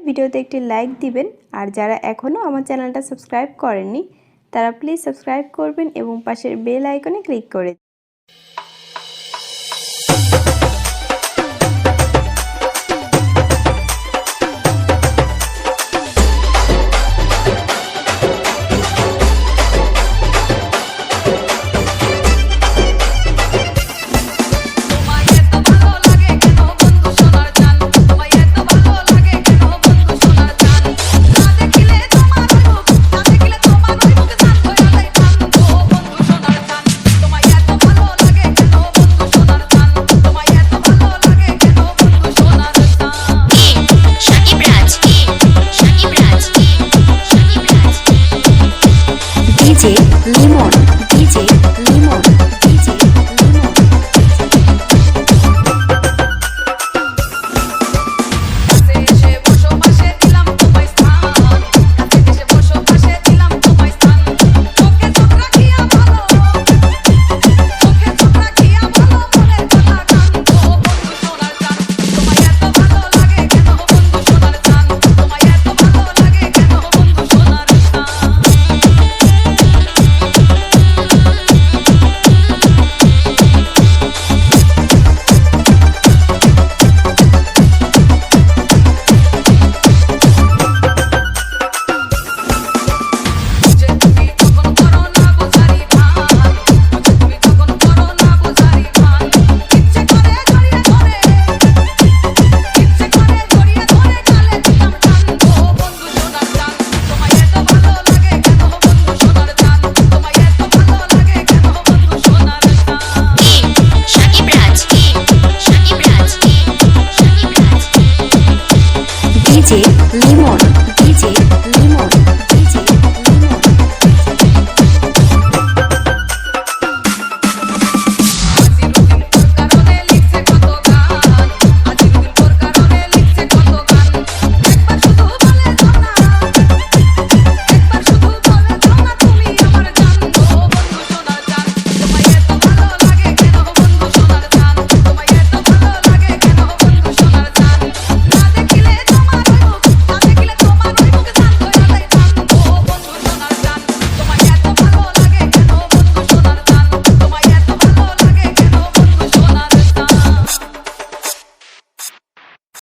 ভিডিওতে একটি লাইক দিবেন আর যারা এখনও আমার চ্যানেলটা সাবস্ক্রাইব করেননি তারা প্লিজ সাবস্ক্রাইব করবেন এবং পাশের বেল আইকনে ক্লিক করে লিমন ডিজে লিমন ডিজে লিমন কাছে এসে বসো পাশে দিলাম তোমায় স্থান কাছে এসে বসো পাশে দিলাম তোমায় স্থান চোখে চোখ রাখিয়া ভালো চোখে চোখ রাখিয়া ভালো মনের কথা গান ও বন্ধু সোনার গান তোমায় এত ভালো লাগে কেন বন্ধু সোনার গান তোমায় এত ভালো লাগে কেন বন্ধু সোনার গান ডিজে লিমন ডিজে লিমন